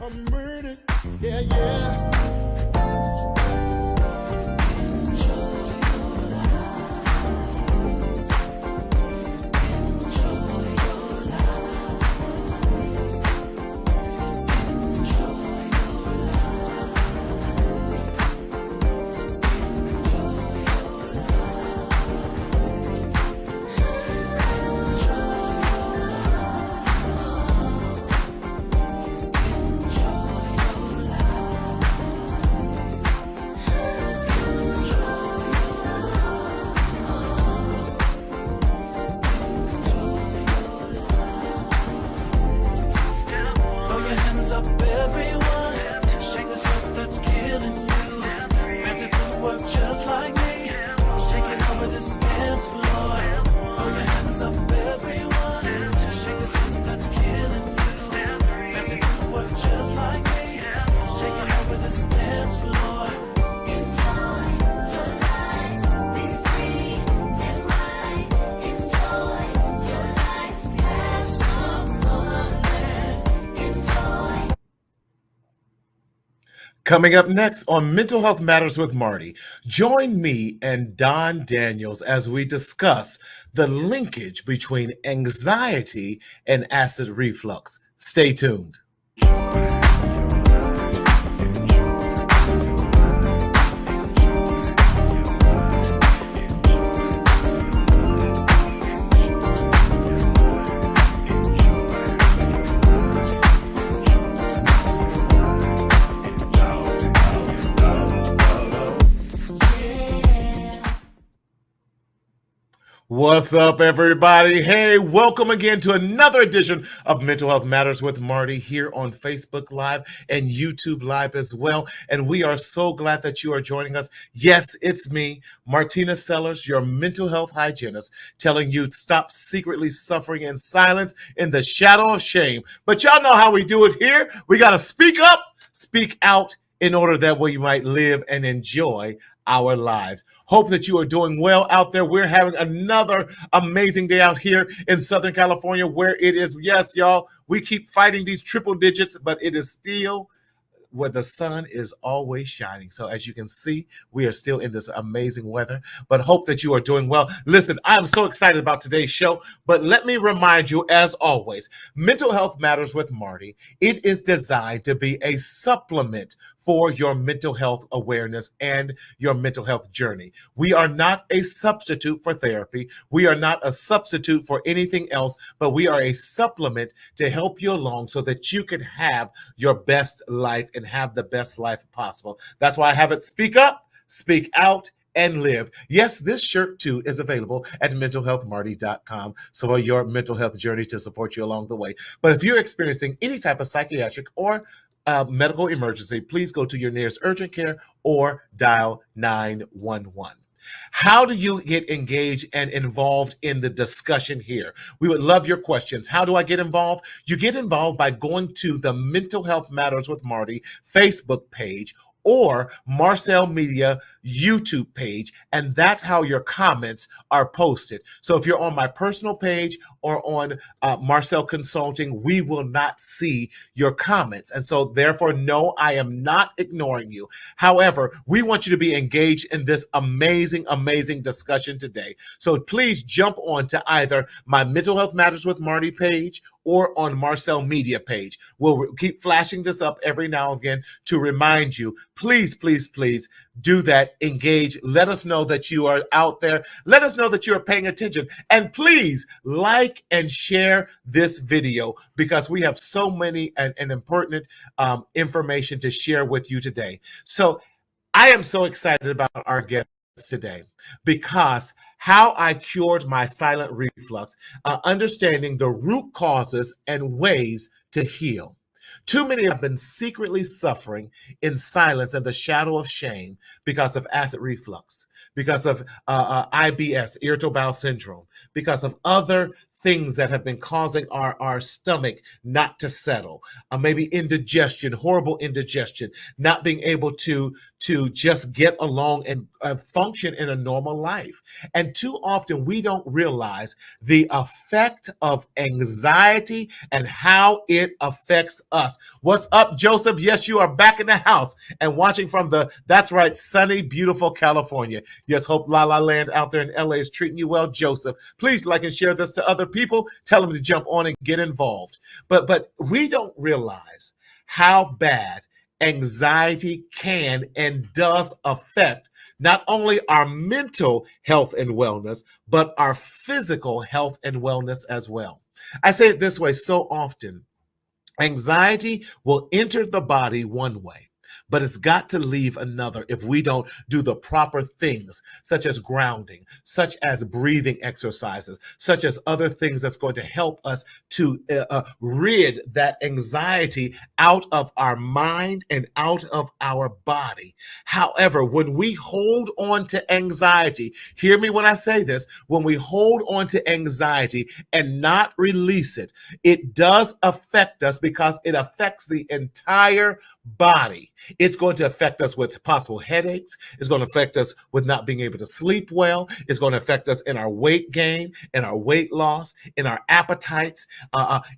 I'm murdered. Yeah, yeah. Coming up next on Mental Health Matters with Marty, join me and Don Daniels as we discuss the linkage between anxiety and acid reflux. Stay tuned. What's up, everybody? Hey, welcome again to another edition of Mental Health Matters with Marty here on Facebook Live and YouTube Live as well. And we are so glad that you are joining us. Yes, it's me, Martina Sellers, your mental health hygienist, telling you to stop secretly suffering in silence in the shadow of shame. But y'all know how we do it here. We got to speak up, speak out in order that we might live and enjoy our lives. Hope that you are doing well out there. We're having another amazing day out here in Southern California where it is, yes, y'all, we keep fighting these triple digits, but it is still where the sun is always shining. So as you can see, we are still in this amazing weather, but hope that you are doing well. Listen, I'm so excited about today's show, but let me remind you, as always, Mental Health Matters with Marty, it is designed to be a supplement for your mental health awareness and your mental health journey. We are not a substitute for therapy. We are not a substitute for anything else, but we are a supplement to help you along so that you can have your best life and have the best life possible. That's why I have it speak up, speak out, and live. Yes, this shirt too is available at mentalhealthmarty.com. So your mental health journey to support you along the way. But if you're experiencing any type of psychiatric or medical emergency, please go to your nearest urgent care or dial 911. How do you get engaged and involved in the discussion here? We would love your questions. How do I get involved? You get involved by going to the Mental Health Matters with Marty Facebook page or Marcel Media YouTube page, and that's how your comments are posted. So if you're on my personal page or on Marcel Consulting, we will not see your comments. And so therefore, no, I am not ignoring you. However, we want you to be engaged in this amazing, amazing discussion today. So please jump on to either my Mental Health Matters with Marty page or on Marcel Media page. We'll keep flashing this up every now and again to remind you, please, please, please do that, engage. Let us know that you are out there. Let us know that you are paying attention. And please like and share this video because we have so many and important information to share with you today. So I am so excited about our guest today because how I cured my silent reflux, understanding the root causes and ways to heal. Too many have been secretly suffering in silence and the shadow of shame because of acid reflux, because of IBS, irritable bowel syndrome, because of other things that have been causing our stomach not to settle, maybe indigestion, horrible indigestion, not being able to just get along and function in a normal life. And too often we don't realize the effect of anxiety and how it affects us. What's up, Joseph? Yes, you are back in the house and watching from that's right, sunny, beautiful California. Yes, hope La La Land out there in LA is treating you well, Joseph. Please like and share this to other people. Tell them to jump on and get involved. But we don't realize how bad anxiety can and does affect not only our mental health and wellness, but our physical health and wellness as well. I say it this way so often: anxiety will enter the body one way, but it's got to leave another if we don't do the proper things, such as grounding, such as breathing exercises, such as other things that's going to help us to rid that anxiety out of our mind and out of our body. However, when we hold on to anxiety, hear me when I say this, when we hold on to anxiety and not release it, it does affect us because it affects the entire body. It's going to affect us with possible headaches. It's going to affect us with not being able to sleep well. It's going to affect us in our weight gain, in our weight loss, in our appetites,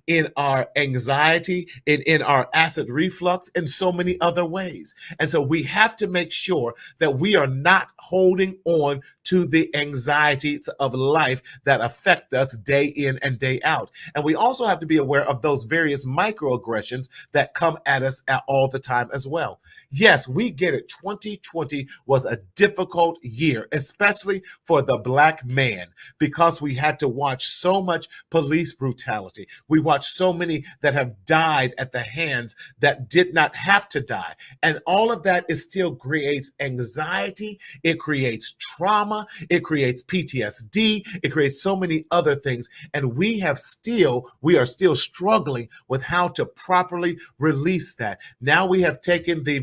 in our anxiety, in our acid reflux, in so many other ways. And so we have to make sure that we are not holding on to the anxieties of life that affect us day in and day out. And we also have to be aware of those various microaggressions that come at us all the time as well. Yes, we get it. 2020 was a difficult year, especially for the Black man, because we had to watch so much police brutality. We watched so many that have died at the hands that did not have to die. And all of that is still creates anxiety. It creates trauma. It creates PTSD. It creates so many other things. And we are still struggling with how to properly release that. Now we have taken the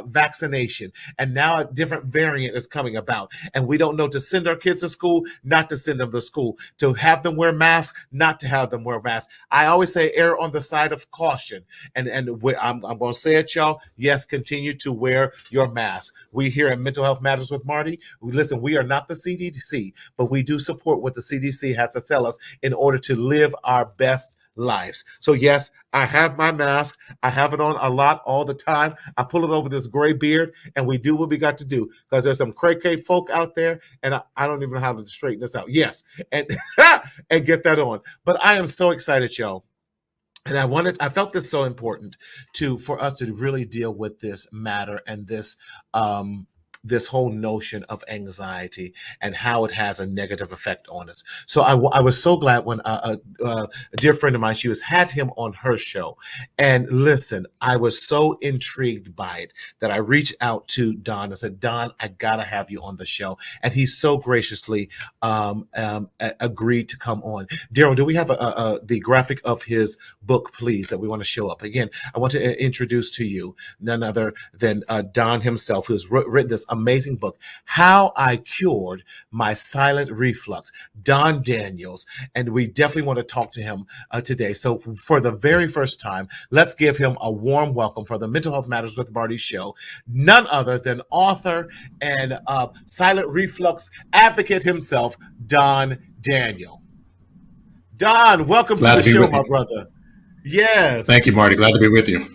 vaccination, and now a different variant is coming about, and we don't know to send our kids to school, not to send them to school, to have them wear masks, not to have them wear masks. I always say err on the side of caution, and I'm going to say it, y'all. Yes, continue to wear your mask. We here at Mental Health Matters with Marty, listen, we are not the CDC, but we do support what the CDC has to tell us in order to live our best lives. So yes, I have my mask. I have it on a lot all the time. I pull it over this gray beard, and we do what we got to do, because there's some cray folk out there, and I don't even know how to straighten this out. Yes, and and get that on. But I am so excited, y'all. And I felt this so important for us to really deal with this matter and this whole notion of anxiety and how it has a negative effect on us. So I was so glad when a dear friend of mine, she had him on her show. And listen, I was so intrigued by it that I reached out to Don. I said, Don, I got to have you on the show. And he so graciously agreed to come on. Daryl, do we have the graphic of his book, please, that we want to show up? Again, I want to introduce to you none other than Don himself, who has written this amazing book, How I Cured My Silent Reflux, Don Daniels. And we definitely want to talk to him today. So for the very first time, let's give him a warm welcome for the Mental Health Matters with Marty show, none other than author and silent reflux advocate himself, Don Daniel. Don, welcome to the show, my brother. Yes. Thank you, Marty. Glad to be with you.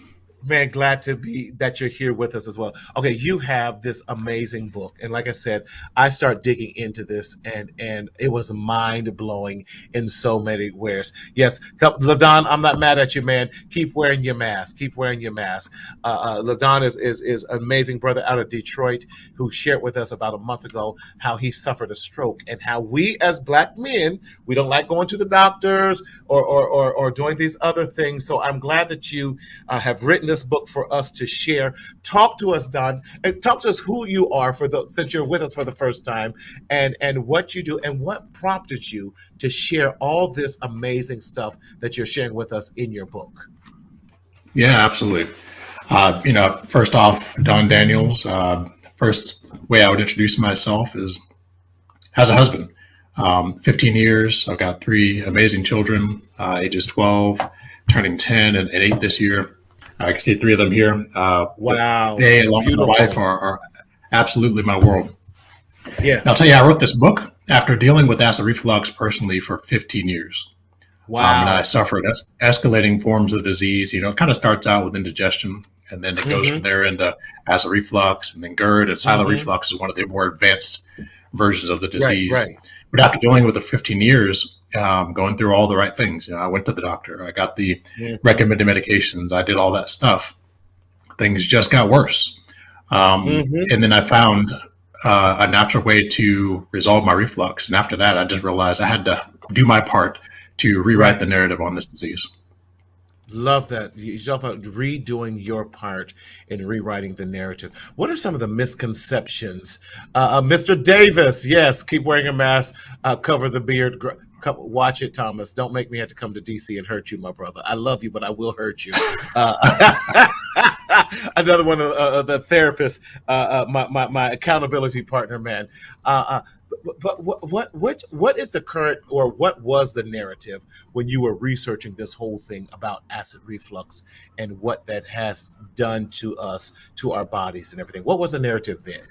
Man, glad to be that you're here with us as well. Okay, you have this amazing book, and like I said, I start digging into this, and it was mind blowing in so many ways. Yes, Ladon, I'm not mad at you, man. Keep wearing your mask. Keep wearing your mask. Ladon is an amazing brother out of Detroit who shared with us about a month ago how he suffered a stroke, and how we as Black men, we don't like going to the doctors or doing these other things. So I'm glad that you have written this book for us to share. Talk to us, Don, and talk to us who you are since you're with us for the first time, and what you do and what prompted you to share all this amazing stuff that you're sharing with us in your book. Yeah, absolutely. First off, Don Daniels. First way I would introduce myself is as a husband. 15 years. I've got three amazing children, ages 12, turning 10 and 8 this year. I can see three of them here. But Wow. they, along with my wife, Beautiful. are absolutely my world. And I'll tell Yes. you, I wrote this book after dealing with acid reflux personally for 15 years. And I Wow. suffered escalating forms of the disease. It kind of starts out with indigestion, and then it goes from Mm-hmm. there into acid reflux, and then GERD. And silent Mm-hmm. reflux is one of the more advanced versions of the Right, disease. right. But after dealing with the 15 years, going through all the right things, I went to the doctor, I got the Mm-hmm. recommended medications, I did all that stuff. Things just got worse. Mm-hmm. And then I found a natural way to resolve my reflux. And after that, I just realized I had to do my part to rewrite the Right. narrative on this disease. Love that. You talk about redoing your part in rewriting the narrative. What are some of the misconceptions? Mr. Davis, yes, keep wearing a mask, cover the beard. Watch it, Thomas. Don't make me have to come to DC and hurt you, my brother. I love you, but I will hurt you. Another one of the therapist, my accountability partner, man. Uh, but what is the current, or what was the narrative when you were researching this whole thing about acid reflux and what that has done to us, to our bodies and everything? What was the narrative then?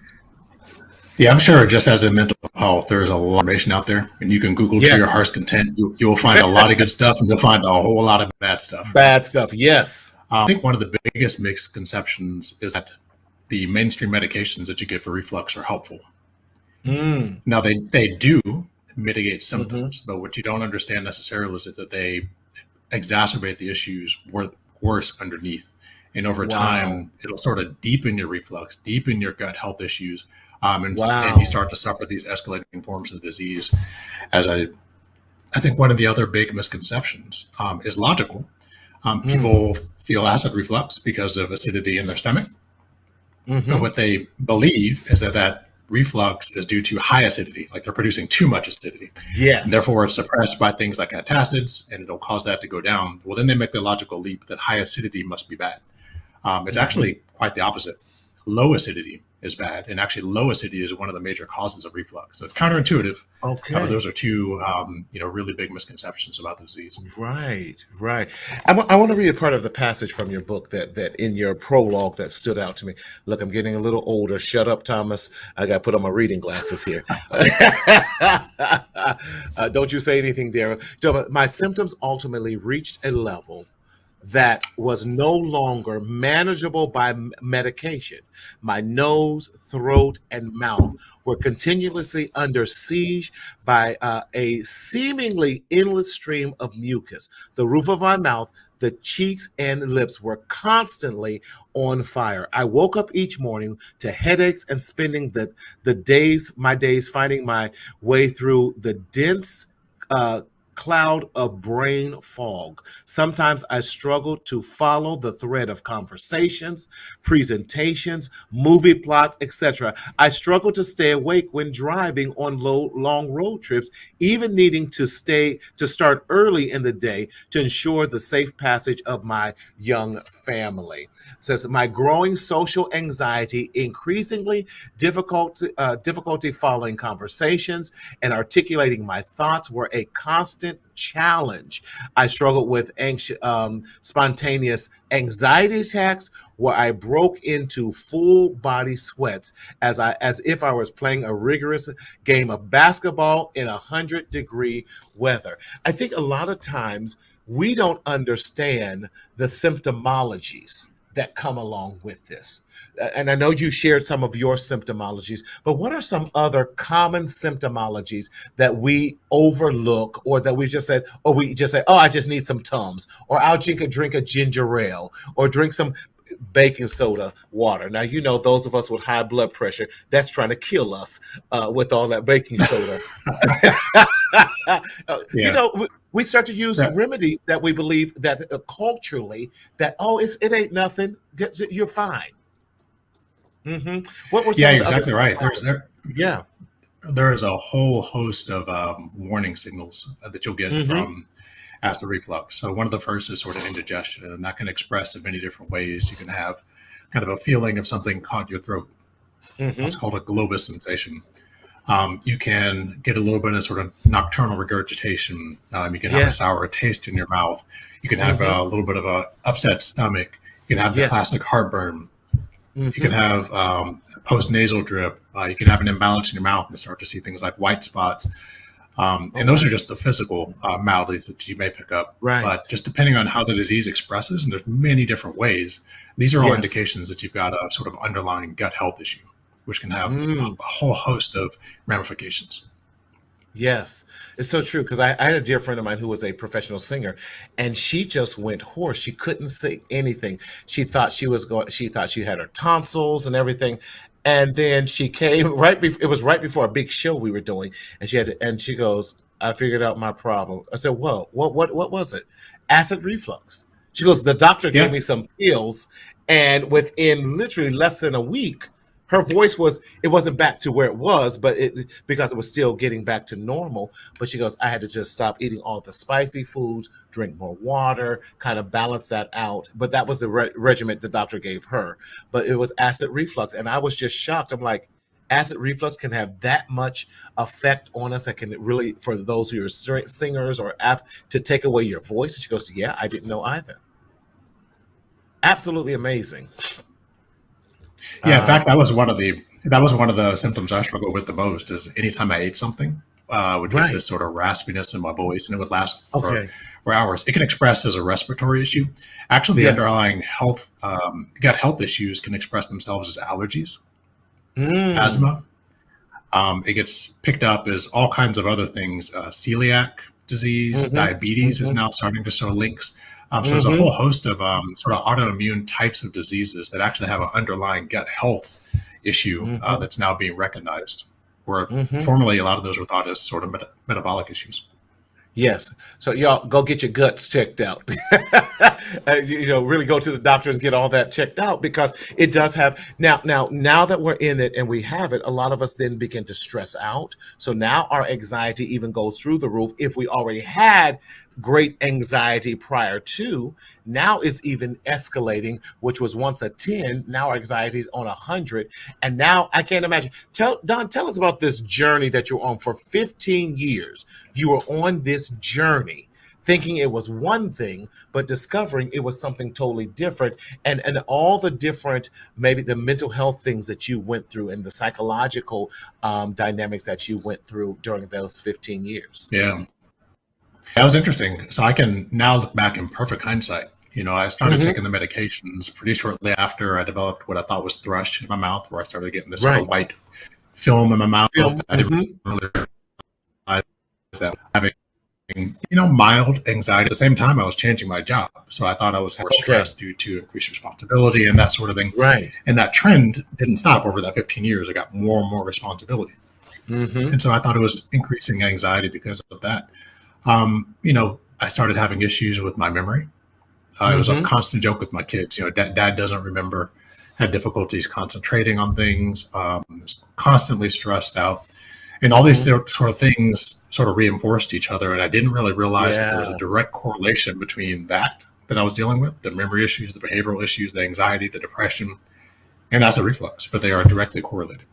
Yeah, I'm sure just as in mental health, there's a lot of information out there, and you can Google to your Yes. heart's content. You will find a lot of good stuff, and you'll find a whole lot of bad stuff. Bad stuff. Yes. I think one of the biggest misconceptions is that the mainstream medications that you get for reflux are helpful. Mm. Now, they do mitigate Hmm. symptoms, but what you don't understand necessarily is that they exacerbate the issues worse underneath. And over Wow. time, it'll sort of deepen your reflux, deepen your gut health issues, and you Wow. start to suffer these escalating forms of the disease. As I think one of the other big misconceptions is logical. Mm. People feel acid reflux because of acidity in their stomach. But Hmm. what they believe is that reflux is due to high acidity, like they're producing too much acidity. And Yes. therefore, it's suppressed by things like antacids, and it'll cause that to go down. Well, then they make the logical leap that high acidity must be bad. It's Hmm. actually quite the opposite. Low acidity is bad, and actually, low acidity is one of the major causes of reflux. So it's counterintuitive, but Okay. those are two, really big misconceptions about the disease. Right, right. I want to read a part of the passage from your book that in your prologue that stood out to me. Look, I'm getting a little older. Shut up, Thomas. I got to put on my reading glasses here. Don't you say anything, Dara. My symptoms ultimately reached a level that was no longer manageable by medication. My nose, throat, and mouth were continuously under siege by a seemingly endless stream of mucus. The roof of my mouth, the cheeks and lips were constantly on fire. I woke up each morning to headaches and spending my days finding my way through the dense uh, cloud of brain fog. Sometimes I struggled to follow the thread of conversations, presentations, movie plots, etc. I struggled to stay awake when driving on long road trips, even needing to start early in the day to ensure the safe passage of my young family. It says my growing social anxiety, increasingly difficulty following conversations and articulating my thoughts were a constant challenge. I struggled with spontaneous anxiety attacks where I broke into full body sweats as if I was playing a rigorous game of basketball in 100-degree weather. I think a lot of times we don't understand the symptomologies that come along with this. And I know you shared some of your symptomologies, but what are some other common symptomologies that we overlook, or that we just say, oh, I just need some Tums, or I'll drink a ginger ale, or drink some baking soda water. Now, those of us with high blood pressure, that's trying to kill us with all that baking soda. Yeah. We start to use Yeah. remedies that we believe that culturally that, oh, it ain't nothing. You're fine. What were Yeah, some of you're the other exactly right. symptoms? Yeah. There is a whole host of warning signals that you'll get Hmm. from acid reflux. So one of the first is sort of indigestion, and that can express in many different ways. You can have kind of a feeling of something caught your throat. That's Hmm. called a globus sensation. You can get a little bit of sort of nocturnal regurgitation. You can have a Yes. sour taste in your mouth. You can have Mm-hmm. a little bit of a upset stomach. You can have the Yes. classic heartburn. You can Mm-hmm. have post nasal drip. You can have an imbalance in your mouth and start to see things like white spots. Oh, And those wow. are just the physical maladies that you may pick up. Right. But just depending on how the disease expresses, and there's many different ways, these are all Yes. indications that you've got a sort of underlying gut health issue, which can have Mm. a whole host of ramifications. Yes, it's so true because I had a dear friend of mine who was a professional singer, and she just went hoarse. She couldn't sing anything. She thought she was going. She thought she had her tonsils and everything, and then she came right. It was right before a big show we were doing, and she had to. And she goes, "I figured out my problem." I said, "Whoa, what was it?" Acid reflux. She goes, "The doctor gave Yeah, me some pills, and within literally less than a week." Her voice was, it wasn't back to where it was, but it, because it was still getting back to normal. But she goes, I had to just stop eating all the spicy foods, drink more water, kind of balance that out. But that was the regimen the doctor gave her. But it was acid reflux. And I was just shocked. I'm like, acid reflux can have that much effect on us that can really, for those who are singers or to take away your voice. And she goes, yeah, I didn't know either. Absolutely amazing. yeah. In fact, Um, that was one of the symptoms I struggled with the most. Is anytime I ate something, I would get right. this sort of raspiness in my voice, and it would last Okay. for hours. It can express as a respiratory issue. Actually, the Yes. underlying health gut health issues can express themselves as allergies, Mm. asthma. It gets picked up as all kinds of other things. Celiac disease, Mhm, diabetes is mhm, now starting to show links. So there's a mhm, whole host of sort of autoimmune types of diseases that actually have an underlying gut health issue mhm, that's now being recognized, where mhm. formerly a lot of those were thought as sort of metabolic issues. Yes. So y'all go get your guts checked out. Really go to the doctor and get all that checked out because it does have now that we're in it and we have it, a lot of us then begin to stress out. So now our anxiety even goes through the roof. If we already had great anxiety prior to, now it's even escalating, which was once a 10, now our anxiety is on 100. And now I can't imagine. Tell us about this journey that you're on for 15 years. You were on this journey thinking it was one thing, but discovering it was something totally different. And all the different, maybe the mental health things that you went through and the psychological dynamics that you went through during those 15 years. Yeah, that was interesting. So I can now look back in perfect hindsight. I started Hmm. taking the medications pretty shortly after I developed what I thought was thrush in my mouth, where I started getting this sort of Right. white film in my mouth Film. that I didn't Hmm. really realize that having mild anxiety. At the same time, I was changing my job, so I thought I was more Okay. stressed due to increased responsibility and that sort of thing. Right. And that trend didn't stop over that 15 years. I got more and more responsibility, Hmm. and so I thought it was increasing anxiety because of that. I started having issues with my memory. It was a Hmm. constant joke with my kids. Dad doesn't remember, had difficulties concentrating on things, was constantly stressed out. And all these Hmm. sort of things sort of reinforced each other. And I didn't really realize that there was a Yeah. direct correlation between that I was dealing with, the memory issues, the behavioral issues, the anxiety, the depression, and acid reflux, but they are directly correlated.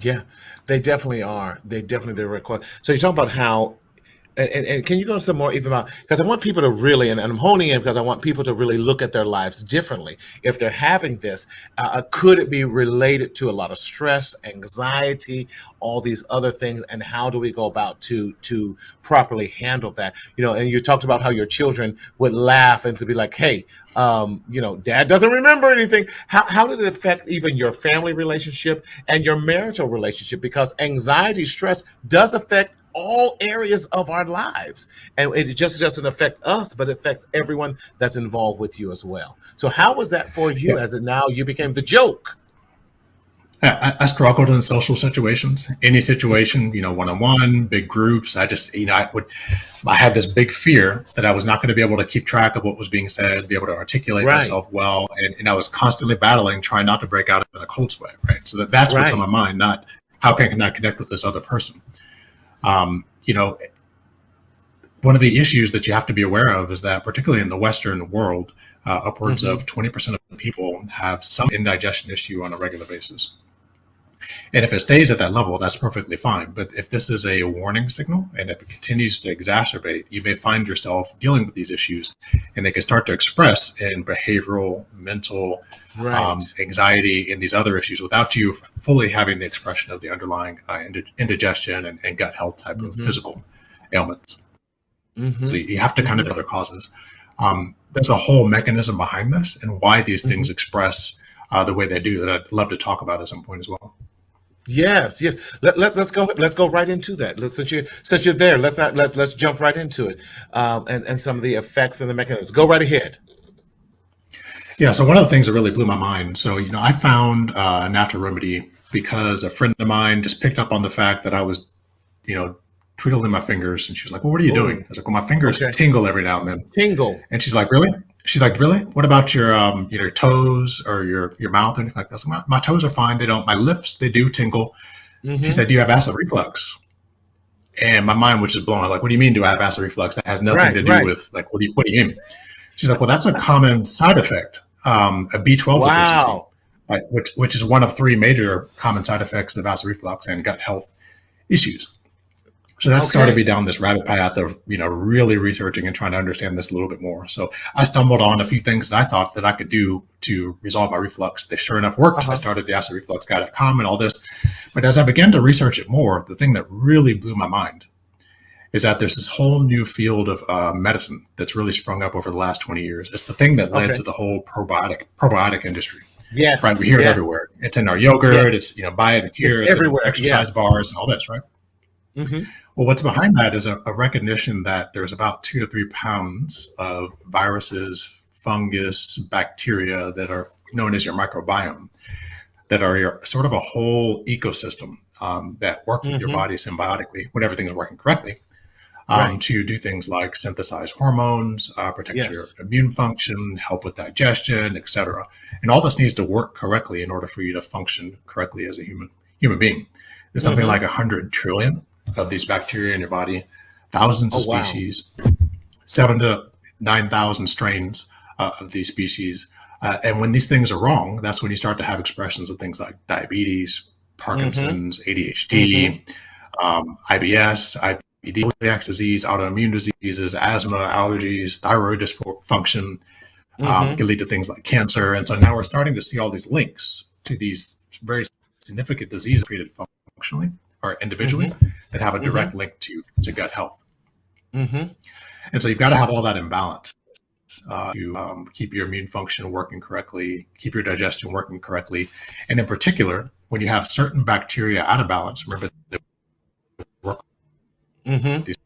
Yeah. They definitely are. They definitely record. So you're talking about how and can you go some more even about because I want people to really and I'm honing in because I want people to really look at their lives differently if they're having this could it be related to a lot of stress, anxiety, all these other things, and how do we go about to properly handle that? And you talked about how your children would laugh and to be like, hey, dad doesn't remember anything. How did it affect even your family relationship and your marital relationship? Because anxiety, stress does affect all areas of our lives. And it just doesn't affect us, but it affects everyone that's involved with you as well. So how was that for you Yeah. as it now you became the joke? I struggled in social situations, any situation, one on one, big groups. I just, I had this big fear that I was not going to be able to keep track of what was being said, be able to articulate Right, myself well. And I was constantly battling, trying not to break out in a cold sweat, right? So that's what's on my right. mind, not how can I connect with this other person. Um, you know, One of the issues that you have to be aware of is that, particularly in the Western world, upwards Hmm. of 20% of people have some indigestion issue on a regular basis. And if it stays at that level, that's perfectly fine. But if this is a warning signal and if it continues to exacerbate, you may find yourself dealing with these issues, and they can start to express in behavioral, mental, Right. anxiety, and these other issues without you fully having the expression of the underlying indigestion and gut health type of Mm-hmm. physical ailments. So Mm-hmm. you have to kind Mm-hmm. of other causes. There's a whole mechanism behind this and why these Mm-hmm. things express the way they do that I'd love to talk about at some point as well. Yes, yes. Let's go right into that. Since you're there, let's jump right into it, and some of the effects and the mechanisms. Go right ahead. Yeah, so one of the things that really blew my mind. So, I found a natural remedy because a friend of mine just picked up on the fact that I was, you know, twiddling my fingers, and she was like, "Well, what are you doing?" Oh, I was like, "Well, my fingers okay. tingle every now and then." Tingle. And she's like, "Really?" She's like, "Really? What about your toes or your mouth or anything like that?" I was like, my toes are fine. They don't. My lips, they do tingle. She Mm-hmm. said, "Do you have acid reflux?" And my mind was just blown. I'm like, "What do you mean? Do I have acid reflux? That has nothing Right, to do right. with like what do you mean?" She's like, "Well, that's a common side effect, a B12 deficiency, Wow. right, which is one of three major common side effects of acid reflux and gut health issues." So that started me Okay. down this rabbit path of really researching and trying to understand this a little bit more. So I stumbled on a few things that I thought that I could do to resolve my reflux. They sure enough worked. I Uh-huh. started the acidrefluxguy.com and all this. But as I began to research it more, the thing that really blew my mind is that there's this whole new field of medicine that's really sprung up over the last 20 years. It's the thing that led Okay. to the whole probiotic industry, right? Yes, We hear it yes, everywhere. It's in our yogurt. yes. It's, buy it It's here. It's in everywhere. Yeah. exercise bars and all this, right? Mm-hmm. Well, what's behind that is a recognition that there's about 2 to 3 pounds of viruses, fungus, bacteria that are known as your microbiome, that are your sort of a whole ecosystem that work with your Mm-hmm. body symbiotically when everything is working correctly, Right. to do things like synthesize hormones, protect your Yes. immune function, help with digestion, etc. And all this needs to work correctly in order for you to function correctly as a human being. There's something Mm-hmm. like 100 trillion of these bacteria in your body, thousands Oh, of wow. species, 7 to 9,000 strains of these species. And when these things are wrong, that's when you start to have expressions of things like diabetes, Mm-hmm. Parkinson's, Mm-hmm. ADHD, IBS, IBD, celiac disease, autoimmune diseases, asthma, allergies, thyroid dysfunction. It Mm-hmm. can lead to things like cancer. And so now we're starting to see all these links to these very significant diseases created functionally or individually Mm-hmm. that have a Mm-hmm. direct link to gut health. Mm-hmm. And so you've got to have all that in balance to keep your immune function working correctly, keep your digestion working correctly. And in particular, when you have certain bacteria out of balance, remember they work Mm-hmm. these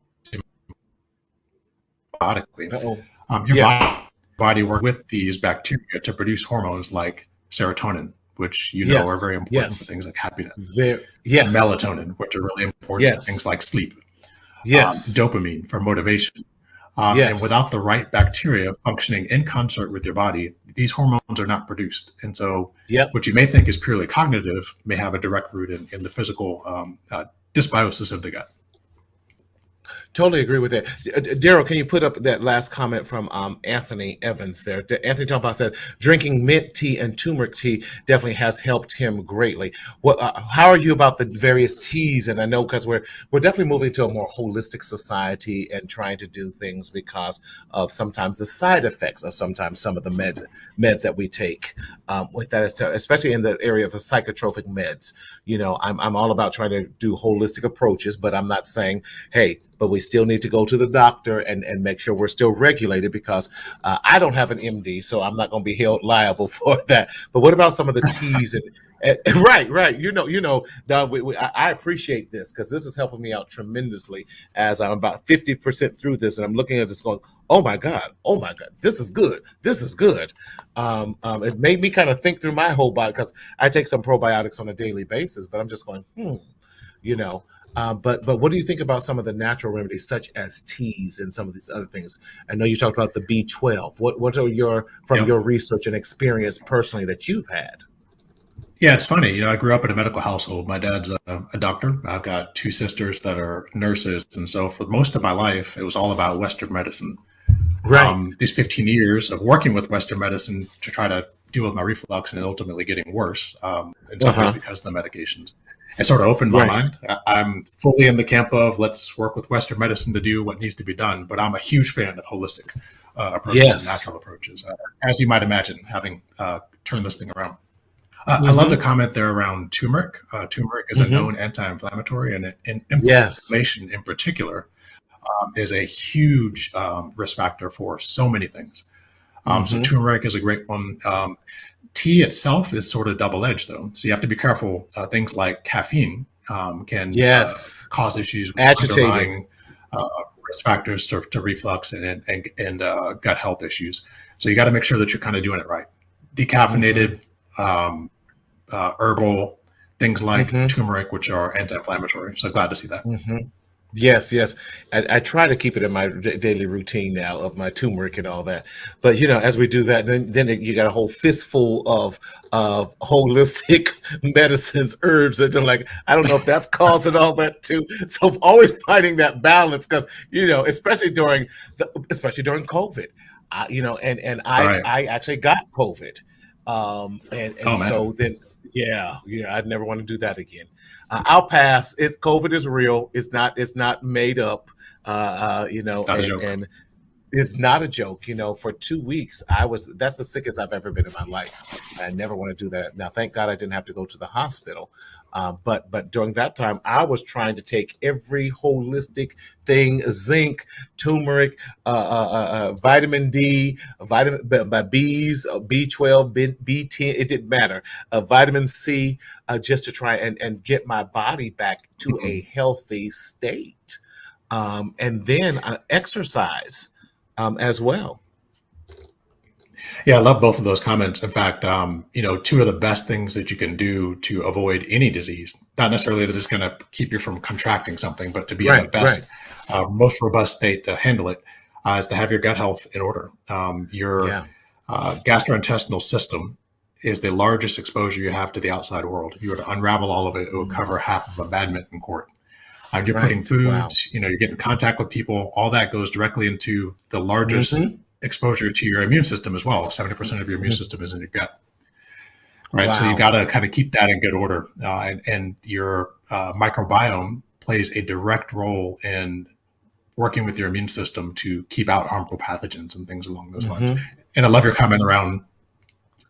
symbiotically. Uh-oh. Your Yes. body works with these bacteria to produce hormones like serotonin, which are Yes. very important for Yes. things like happiness, There. Yes. melatonin, which are really important for things Yes. like sleep, Yes. dopamine for motivation. And Yes. without the right bacteria functioning in concert with your body, these hormones are not produced. And so, Yep. what you may think is purely cognitive may have a direct root in the physical dysbiosis of the gut. Totally agree with that. Daryl, can you put up that last comment from Anthony Evans there? Anthony Tompkins said, drinking mint tea and turmeric tea definitely has helped him greatly. What? How are you about the various teas? And I know because we're definitely moving to a more holistic society and trying to do things because of sometimes the side effects of sometimes some of the meds that we take. With that, especially in the area of the psychotropic meds, I'm all about trying to do holistic approaches, but I'm not saying, hey, but we still need to go to the doctor and make sure we're still regulated because I don't have an MD, so I'm not going to be held liable for that. But what about some of the teas and right? Don, I appreciate this because this is helping me out tremendously as I'm about 50% through this, and I'm looking at this going, oh my god, this is good, this is good. It made me kind of think through my whole body because I take some probiotics on a daily basis, but I'm just going, you know. But what do you think about some of the natural remedies, such as teas and some of these other things? I know you talked about the B12. What are from Yep. your research and experience personally that you've had? Yeah, it's funny. I grew up in a medical household. My dad's a doctor. I've got two sisters that are nurses. And so for most of my life, it was all about Western medicine. Right. These 15 years of working with Western medicine to try to deal with my reflux and ultimately getting worse, in some ways Uh-huh. because of the medications. It sort of opened my Right. mind. I'm fully in the camp of let's work with Western medicine to do what needs to be done, but I'm a huge fan of holistic approaches and Yes. natural approaches, as you might imagine, having turned this thing around. I love the Mm-hmm. comment there around turmeric. Turmeric is a Mm-hmm. known anti-inflammatory, and Yes. inflammation in particular is a huge risk factor for so many things. So Mm-hmm. turmeric is a great one. Tea itself is sort of double-edged, though, so you have to be careful. Things like caffeine can Yes. cause issues with Agitated. underlying uh, risk factors to reflux and gut health issues. So you got to make sure that you're kind of doing it right. Mm-hmm. Decaffeinated, um, herbal, things like Mm-hmm. turmeric, which are anti-inflammatory. So glad to see that. Mm-hmm. Yes, yes. I try to keep it in my daily routine now of my turmeric and all that. But as we do that, then you got a whole fistful of holistic medicines, herbs, and then like I don't know if that's causing all that too. So I'm always finding that balance because especially during COVID, and All I right. I actually got COVID, and Oh man, so then yeah, I'd never want to do that again. I'll pass. It's COVID is real. It's not made up. not a joke. And it's not a joke. For 2 weeks, that's the sickest I've ever been in my life. I never want to do that. Now, thank God I didn't have to go to the hospital. But during that time, I was trying to take every holistic thing: zinc, turmeric, vitamin D, B's, B12, B10. It didn't matter. Vitamin C, just to try and get my body back to a Mhm. healthy state. And then exercise as well. Yeah, I love both of those comments. In fact, two of the best things that you can do to avoid any disease, not necessarily that it's going to keep you from contracting something, but to be in the Right, right. best, most robust state to handle it, is to have your gut health in order. Your Yeah. gastrointestinal system is the largest exposure you have to the outside world. If you were to unravel all of it, it would Mm, cover half of a badminton court. You're putting right. Wow. foods, you're getting in contact with people, all that goes directly into the largest Hmm. exposure to your immune system as well. 70% of your immune system is in your gut, right? So you Wow. got to kind of keep that in good order. And your microbiome plays a direct role in working with your immune system to keep out harmful pathogens and things along those lines. Hmm. And I love your comment around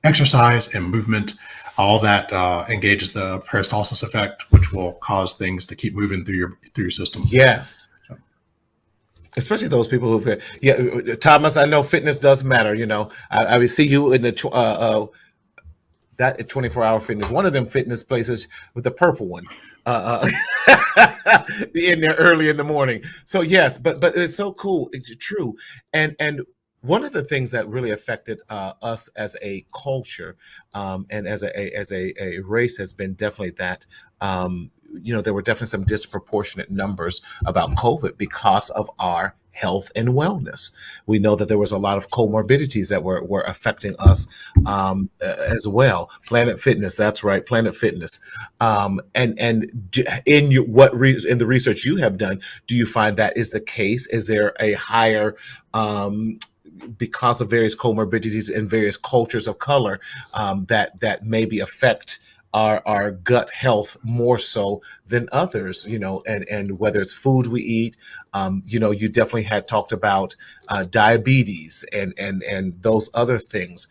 exercise and movement. All that engages the peristalsis effect, which will cause things to keep moving through your system. Yes. So, Especially those people Thomas, I know fitness does matter. I would see you in that 24-hour fitness, one of them fitness places with the purple one, in there early in the morning. So yes, but it's so cool. It's true, and one of the things that really affected us as a culture, and as a race has been definitely that. There were definitely some disproportionate numbers about COVID because of our health and wellness. We know that there was a lot of comorbidities that were affecting us as well. Planet Fitness, that's right, Planet Fitness. In the research you have done, do you find that is the case? Is there a higher because of various comorbidities in various cultures of color that maybe affect our gut health more so than others, and whether it's food we eat, you definitely had talked about diabetes and those other things.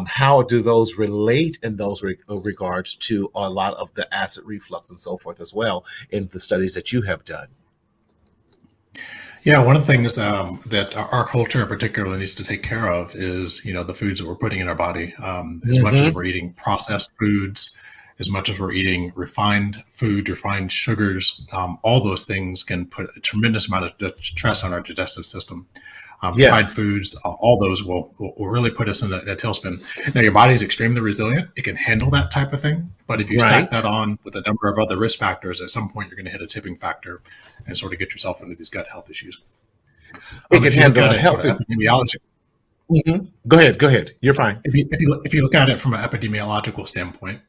How do those relate in those regards to a lot of the acid reflux and so forth as well in the studies that you have done? yeah, one of the things that our culture in particular needs to take care of is, the foods that we're putting in our body. As much as Hmm. we're eating processed foods, as much as we're eating refined food, refined sugars, all those things can put a tremendous amount of stress on our digestive system. Fried Yes. foods, all those will really put us in a tailspin. Now, your body is extremely resilient; it can handle that type of thing. But if you stack Right. that on with a number of other risk factors, at some point you're going to hit a tipping factor and sort of get yourself into these gut health issues. It can If you look handle at a it sort of healthy. epidemiology, Mhm. Go ahead. Go ahead. You're fine. if you look at it from an epidemiological standpoint,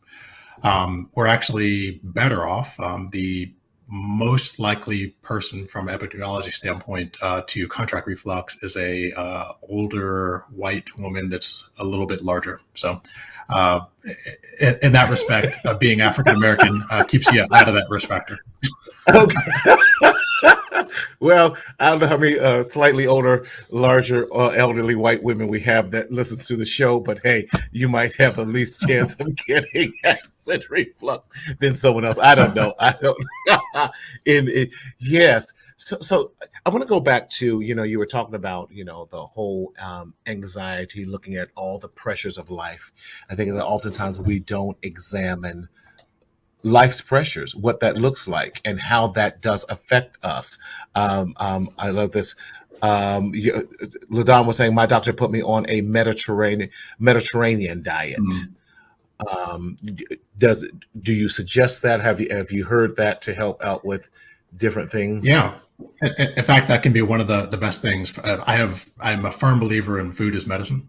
we're actually better off. The most likely person from epidemiology standpoint to contract reflux is a older white woman that's a little bit larger. So uh, in that respect, being African American keeps you out of that risk factor. Okay. Well, I don't know how many slightly older, larger, elderly white women we have that listens to the show, but hey, you might have the least chance of getting acid reflux than someone else. I don't know. I don't. Yes. So I want to go back to you were talking about the whole anxiety, looking at all the pressures of life. I think that oftentimes we don't examine life's pressures, what that looks like, and how that does affect us. I love this. Ladon was saying, my doctor put me on a Mediterranean diet. Mm. Does do you suggest that? Have you heard that to help out with different things? Yeah. In fact, that can be one of the best things. I'm a firm believer in food as medicine.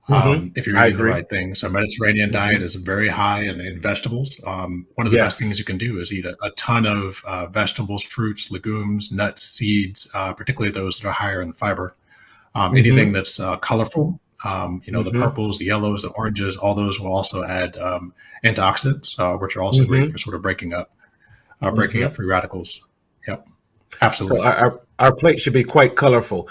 If you're I eating the agree. right things. So Mediterranean diet Hmm. is very high in vegetables. One of the best Yes. things you can do is eat a ton of vegetables, fruits, legumes, nuts, seeds, particularly those that are higher in fiber. Anything Hmm. that's colorful, the Hmm. purples, the yellows, the oranges, all those will also add antioxidants, which are also great Hmm. for sort of breaking up Hmm. free radicals. Yep, So absolutely. our plate should be quite colorful.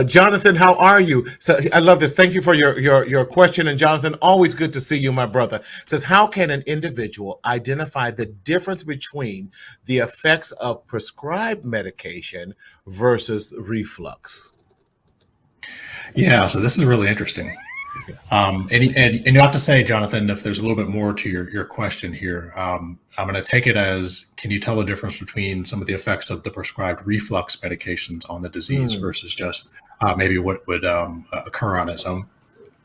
Jonathan, how are you? So I love this. Thank you for your question. And Jonathan, always good to see you, my brother. Says, how can an individual identify the difference between the effects of prescribed medication versus reflux? Yeah, so this is really interesting. And you have to say, Jonathan, if there's a little bit more to your question here, I'm going to take it as, can you tell the difference between some of the effects of the prescribed reflux medications on the disease Mm, versus just maybe what would occur on its own?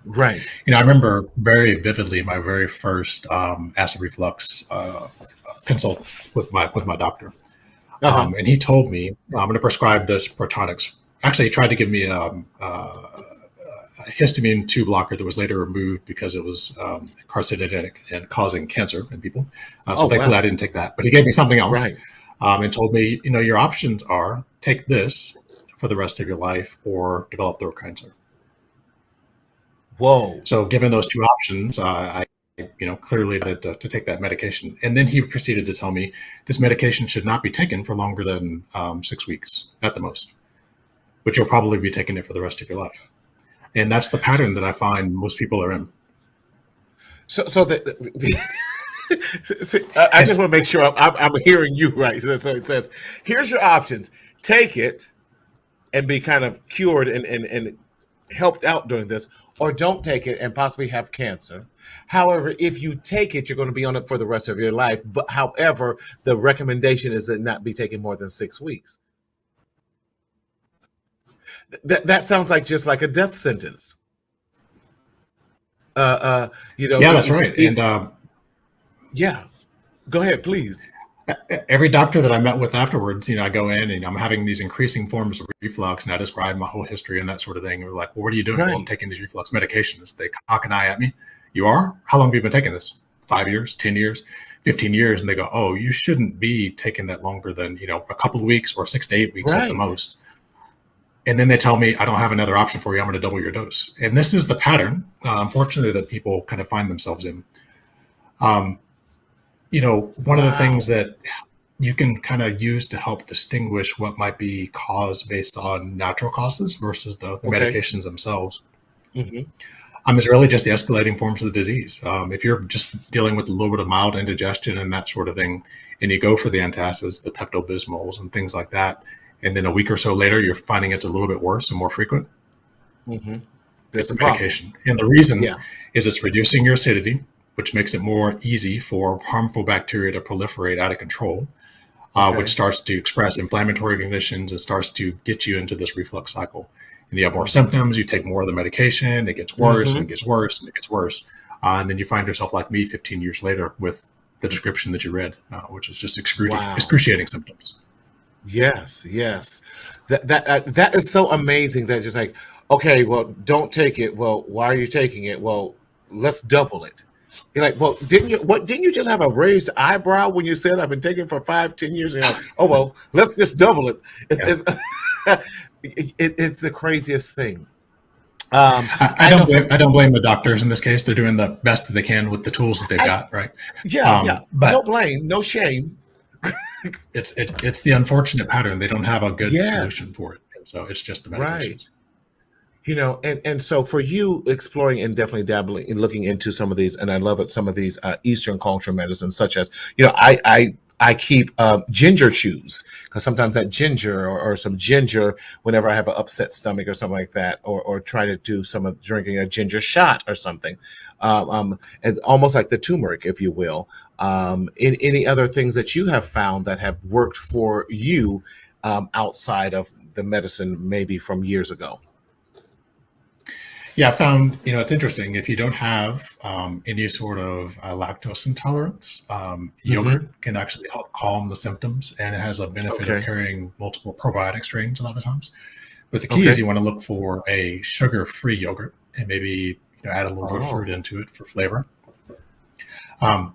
right. I remember very vividly my very first acid reflux consult with my doctor, Uh huh. and he told me I'm going to prescribe this Protonix. Actually, he tried to give me a histamine 2 blocker that was later removed because it was carcinogenic and causing cancer in people. So Oh thankfully, I wow. didn't take that. But he gave me something else Right. and told me, your options are take this for the rest of your life or develop throat cancer. Whoa. So given those two options, clearly to take that medication. And then he proceeded to tell me this medication should not be taken for longer than 6 weeks at the most, but you'll probably be taking it for the rest of your life. And that's the pattern that I find most people are in. So see, I And just want to make sure I'm hearing you right. So it says, here's your options: take it and be kind of cured and helped out during this, or don't take it and possibly have cancer. However, if you take it, you're going to be on it for the rest of your life. But however, the recommendation is that not be taken more than 6 weeks. That sounds like just like a death sentence. Uh, uh, you know, yeah, that's right. And yeah. Go ahead, please. every doctor that I met with afterwards, I go in and I'm having these increasing forms of reflux, and I describe my whole history and that sort of thing. And we're like, well, what are you doing? Well, I'm Right, taking these reflux medications. They cock an eye at me. You are? How long have you been taking this? 5 years, 10 years, 15 years? And they go, oh, you shouldn't be taking that longer than, a couple of weeks or 6 to 8 weeks at the right. most. And then they tell me, I don't have another option for you. I'm going to double your dose. And this is the pattern, unfortunately, that people kind of find themselves in. Um, one of the things Wow. that you can kind of use to help distinguish what might be caused based on natural causes versus the Okay. medications themselves Hmm. is really just the escalating forms of the disease. If you're just dealing with a little bit of mild indigestion and that sort of thing, and you go for the antacids, the Pepto Bismols, and things like that, and then a week or so later you're finding it's a little bit worse and more frequent, Hmm. it's There's a the problem. medication. And the reason Yeah. is it's reducing your acidity, which makes it more easy for harmful bacteria to proliferate out of control, which Okay. starts to express inflammatory conditions. It starts to get you into this reflux cycle. And you have more Hmm. symptoms, you take more of the medication, it gets worse and it Hmm. gets worse and it gets worse. And then you find yourself like me 15 years later with the description that you read, which is just Wow. excruciating symptoms. Yes. Yes. That is so amazing. That just like, okay, well, don't take it. Well, why are you taking it? Well, let's double it. You're like, well, didn't you just have a raised eyebrow when you said I've been taking it for 5, 10 years? And you're like, oh well, let's just double it. It's Yeah. it's it's the craziest thing. I I don't know blame from I don't blame the doctors in this case. They're doing the best that they can with the tools that they've I got, right? yeah, no But blame, no shame. it's the unfortunate pattern. They don't have a good solution Yes, for it, and so it's just the right. medications. And so for you exploring and definitely dabbling and looking into some of these, and I love it, some of these Eastern cultural medicines, such as, I keep ginger chews because sometimes that ginger or some ginger whenever I have an upset stomach or something like that, or try to do some of drinking a ginger shot or something. It's almost like the turmeric, if you will. In any other things that you have found that have worked for you outside of the medicine, maybe from years ago? Yeah, I found, it's interesting. If you don't have any sort of lactose intolerance, Hmm. yogurt can actually help calm the symptoms, and it has a benefit of Okay. carrying multiple probiotic strains a lot of times. But the key is Okay. you want to look for a sugar-free yogurt and maybe add a little bit of fruit Oh, into it for flavor.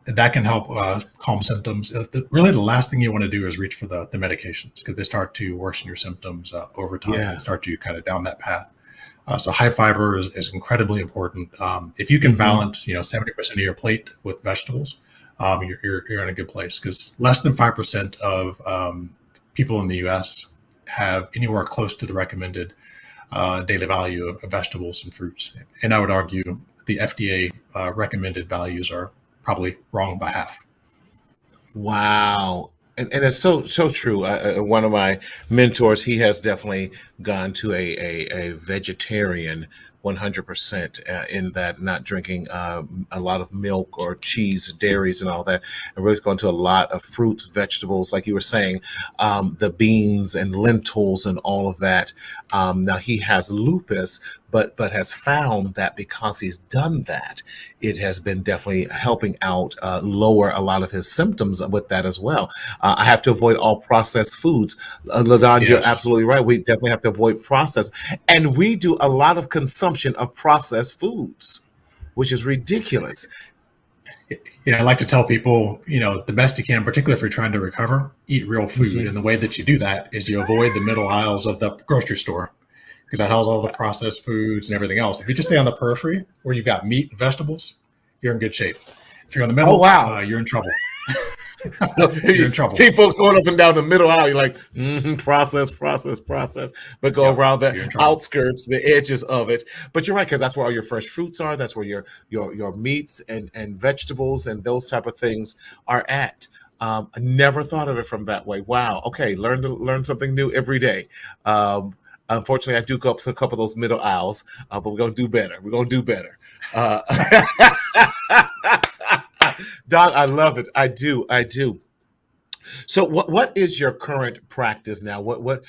That can help calm symptoms. Really, the last thing you want to do is reach for the medications because they start to worsen your symptoms over time and yes. start you kind of down that path. So high fiber is incredibly important. If you can Hmm. balance, 70% of your plate with vegetables, you're in a good place because less than 5% of people in the U.S. have anywhere close to the recommended daily value of vegetables and fruits. And I would argue the FDA recommended values are probably wrong by half. Wow. And it's so true. One of my mentors, he has definitely gone to a vegetarian 100% in that, not drinking a lot of milk or cheese, dairies, and all that. And really going to a lot of fruits, vegetables, like you were saying, the beans and lentils and all of that. Now he has lupus, but has found that because he's done that, it has been definitely helping out lower a lot of his symptoms with that as well. I have to avoid all processed foods. Ladon, you're Yes. absolutely right. We definitely have to avoid processed. And we do a lot of consumption of processed foods, which is ridiculous. Yeah, I like to tell people, the best you can, particularly if you're trying to recover, eat real food. Hmm. And the way that you do that is you avoid the middle aisles of the grocery store because that has all the processed foods and everything else. If you just stay on the periphery where you've got meat and vegetables, you're in good shape. If you're in the Oh, middle, wow. you're in trouble. You You're in trouble. see folks going up and down the middle aisle. You're like, process, process, process, but go Yep, around the you're in trouble. outskirts, the edges of it. But you're right, because that's where all your fresh fruits are. That's where your meats and vegetables and those type of things are at. I never thought of it from that way. Wow. Okay, learn something new every day. Unfortunately, I do go up to a couple of those middle aisles, but we're gonna do better. We're gonna do better. Uh, Don, I love it. I do. I do. So what is your current practice now? What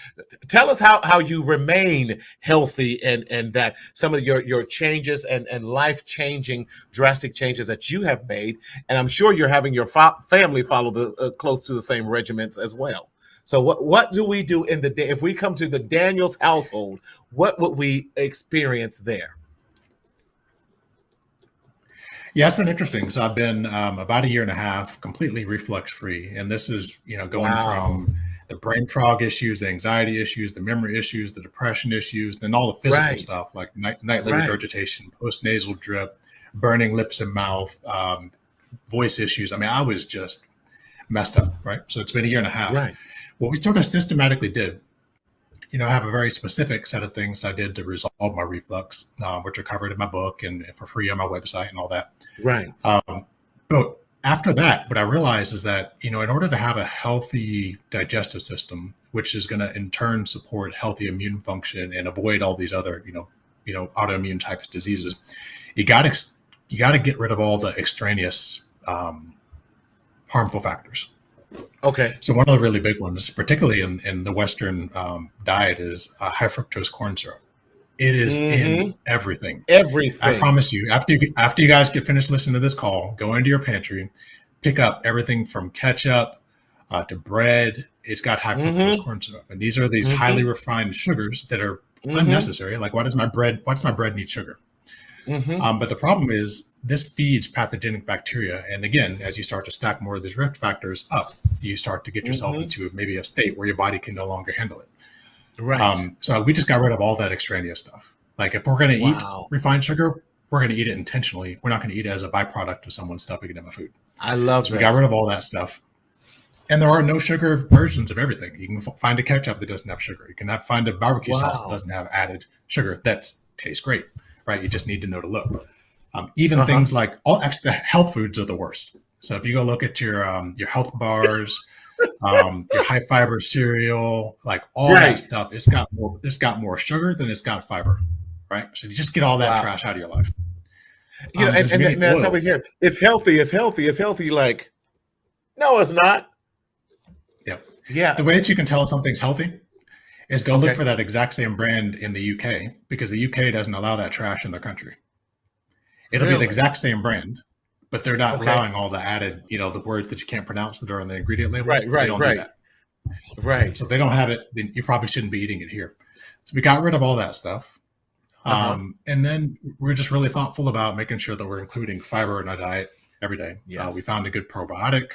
tell us how you remain healthy and that some of your changes and life changing drastic changes that you have made, and I'm sure you're having your family follow the close to the same regiments as well. So what do we do in the day if we come to the Daniels household? What would we experience there? Yeah, it's been interesting. So I've been about a year and a half completely reflux free, and this is going Wow. from the brain fog issues, the anxiety issues, the memory issues, the depression issues, then all the physical Right. stuff like nightly Right. regurgitation, post nasal drip, burning lips and mouth, voice issues. I mean, I was just messed up, right? So it's been a year and a half. Right. What we sort of systematically did, I have a very specific set of things that I did to resolve my reflux, which are covered in my book and for free on my website and all that. Right. But after that, what I realized is that, in order to have a healthy digestive system, which is going to in turn support healthy immune function and avoid all these other, autoimmune types of diseases, you got to get rid of all the extraneous harmful factors. Okay. So one of the really big ones, particularly in the Western diet, is high fructose corn syrup. It is in Mm-hmm. everything. I Everything. promise you, after you guys get finished listening to this call, go into your pantry, pick up everything from ketchup to bread. It's got high fructose Mm-hmm. corn syrup, and these are these highly Mm-hmm. refined sugars that are Mm-hmm. unnecessary. Like, why does my bread need sugar? Mm-hmm. But the problem is this feeds pathogenic bacteria. And again, as you start to stack more of these risk factors up, you start to get yourself Mm-hmm. into maybe a state where your body can no longer handle it. Right. So we just got rid of all that extraneous stuff. Like if we're going to eat Wow. refined sugar, we're going to eat it intentionally. We're not going to eat it as a byproduct of someone stuffing it in my food. I love So we got that. rid of all that stuff. And there are no sugar versions of everything. You can find a ketchup that doesn't have sugar. You can find a barbecue sauce that Wow. doesn't have added sugar. That tastes great, right? You just need to know to look. Even Uh-huh. things like the health foods are the worst. So if you go look at your health bars, your high fiber cereal, like all that Right. stuff, it's got more sugar than it's got fiber, right? So you just get all that Wow. trash out of your life. And, There's many that's how we oils. hear it's healthy, it's healthy, it's healthy. Like, no, it's not. Yeah, Yeah. the way that you can tell something's healthy is go look Okay. for that exact same brand in the UK because the UK doesn't allow that trash in their country. It'll be the Really? exact same brand, but they're not Okay. allowing all the added, the words that you can't pronounce that are on the ingredient label. Right, They right, don't do right, that. So right. they don't have it. Then you probably shouldn't be eating it here. So we got rid of all that stuff. Uh-huh. And then we're just really thoughtful about making sure that we're including fiber in our diet every day. We Yes. found a good probiotic.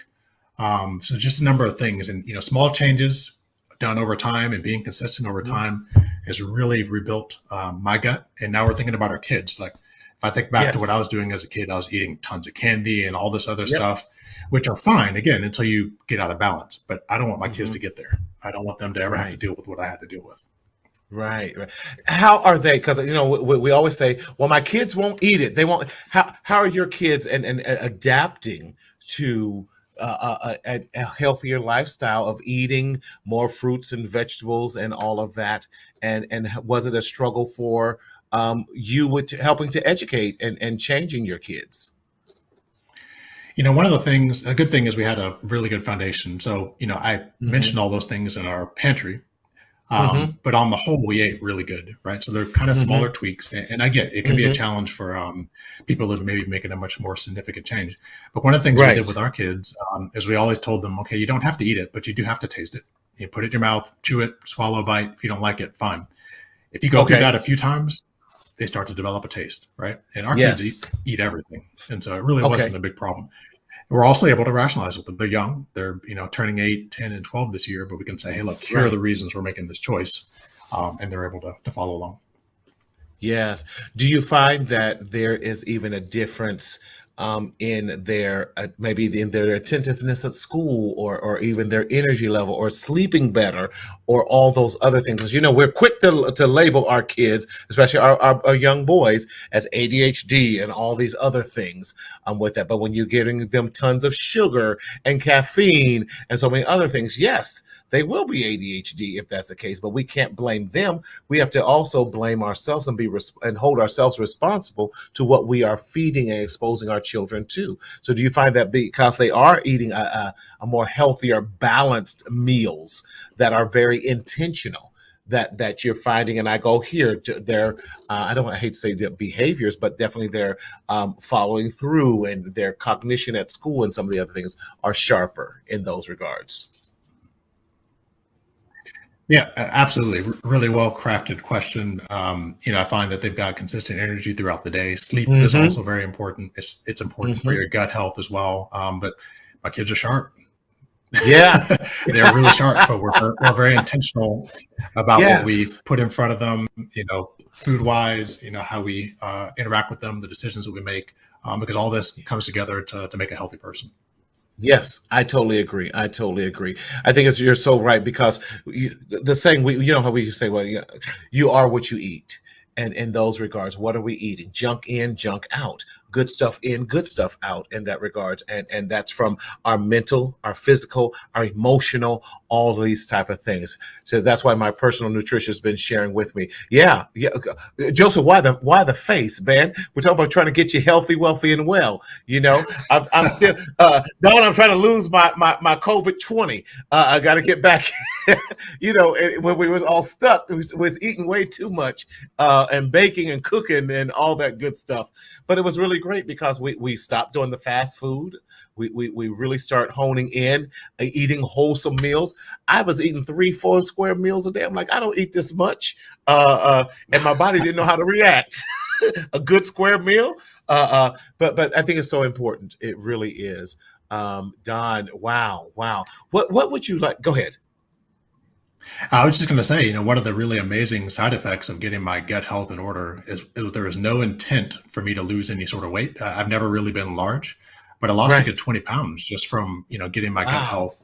So just a number of things, and small changes done over time and being consistent over Mhm. time has really rebuilt my gut. And now we're thinking about our kids. Like if I think back to what I Yes. was doing as a kid, I was eating tons of candy and all this other Yep. stuff, which are fine again until you get out of balance. But I don't want my kids Hmm. to get there. I don't want them to ever have to Right. deal with what I had to deal with. Right, right. How are they? Because we always say, "Well, my kids won't eat it. They won't." How are your kids and adapting to a healthier lifestyle of eating more fruits and vegetables and all of that? And was it a struggle for you with helping to educate and changing your kids? One of the things, a good thing is we had a really good foundation. So, I Hmm. mentioned all those things in our pantry. Hmm. But on the whole, we ate really good, right? So they're kind of smaller Hmm. tweaks, and I get it can be a Hmm. challenge for people that maybe making a much more significant change. But one of the things we Right. did with our kids is we always told them, okay, you don't have to eat it, but you do have to taste it. You put it in your mouth, chew it, swallow a bite. If you don't like it, fine. If you go through Okay. that a few times, they start to develop a taste, right? And our kids Yes. eat everything, and so it really Okay. wasn't a big problem. We're also able to rationalize with them. They're young. They're turning 8, 10, and 12 this year. But we can say, hey, look, here are Right. the reasons we're making this choice, and they're able to follow along. Yes. Do you find that there is even a difference in their maybe in their attentiveness at school, or even their energy level, or sleeping better, or all those other things? 'Cause, we're quick to label our kids, especially our young boys, as ADHD and all these other things with that. But when you're giving them tons of sugar and caffeine and so many other things, yes, they will be ADHD if that's the case. But we can't blame them. We have to also blame ourselves and and hold ourselves responsible to what we are feeding and exposing our children to. So, do you find that because they are eating a more healthier, balanced meals that are very intentional? That you're finding, and I go here to their, I hate to say their behaviors, but definitely their following through and their cognition at school and some of the other things are sharper in those regards. Yeah, absolutely. Really well crafted question. I find that they've got consistent energy throughout the day. Sleep is Mm-hmm. also very important. It's important for Mm-hmm. your gut health as well. But my kids are sharp. Yeah. They're really sharp, but we're very intentional about what we Yes. put in front of them. Food wise, how we interact with them, the decisions that we make, because all this comes together to make a healthy person. Yes, I totally agree. I totally agree. I think you're so right because the saying, how we say, well, you are what you eat. And in those regards, what are we eating? Junk in, junk out. Good stuff in, good stuff out. In that regards, and that's from our mental, our physical, our emotional, all these type of things. So that's why my personal nutrition has been sharing with me. Yeah, yeah. Joseph, why the face, man? We're talking about trying to get you healthy, wealthy, and well. I'm still Don. I'm trying to lose my COVID-20. I got to get back. When we was all stuck, we was eating way too much and baking and cooking and all that good stuff. But it was really great because we stopped doing the fast food. We really start honing in, eating wholesome meals. I was eating 3, 4 square meals a day. I'm like, I don't eat this much, and my body didn't know how to react. a good square meal. But I think it's so important. It really is. Don, wow, wow. What would you like? Go ahead. I was just going to say, one of the really amazing side effects of getting my gut health in order is there is no intent for me to lose any sort of weight. I've never really been large, but I lost a Right. good 20 pounds just from, getting my gut Wow. health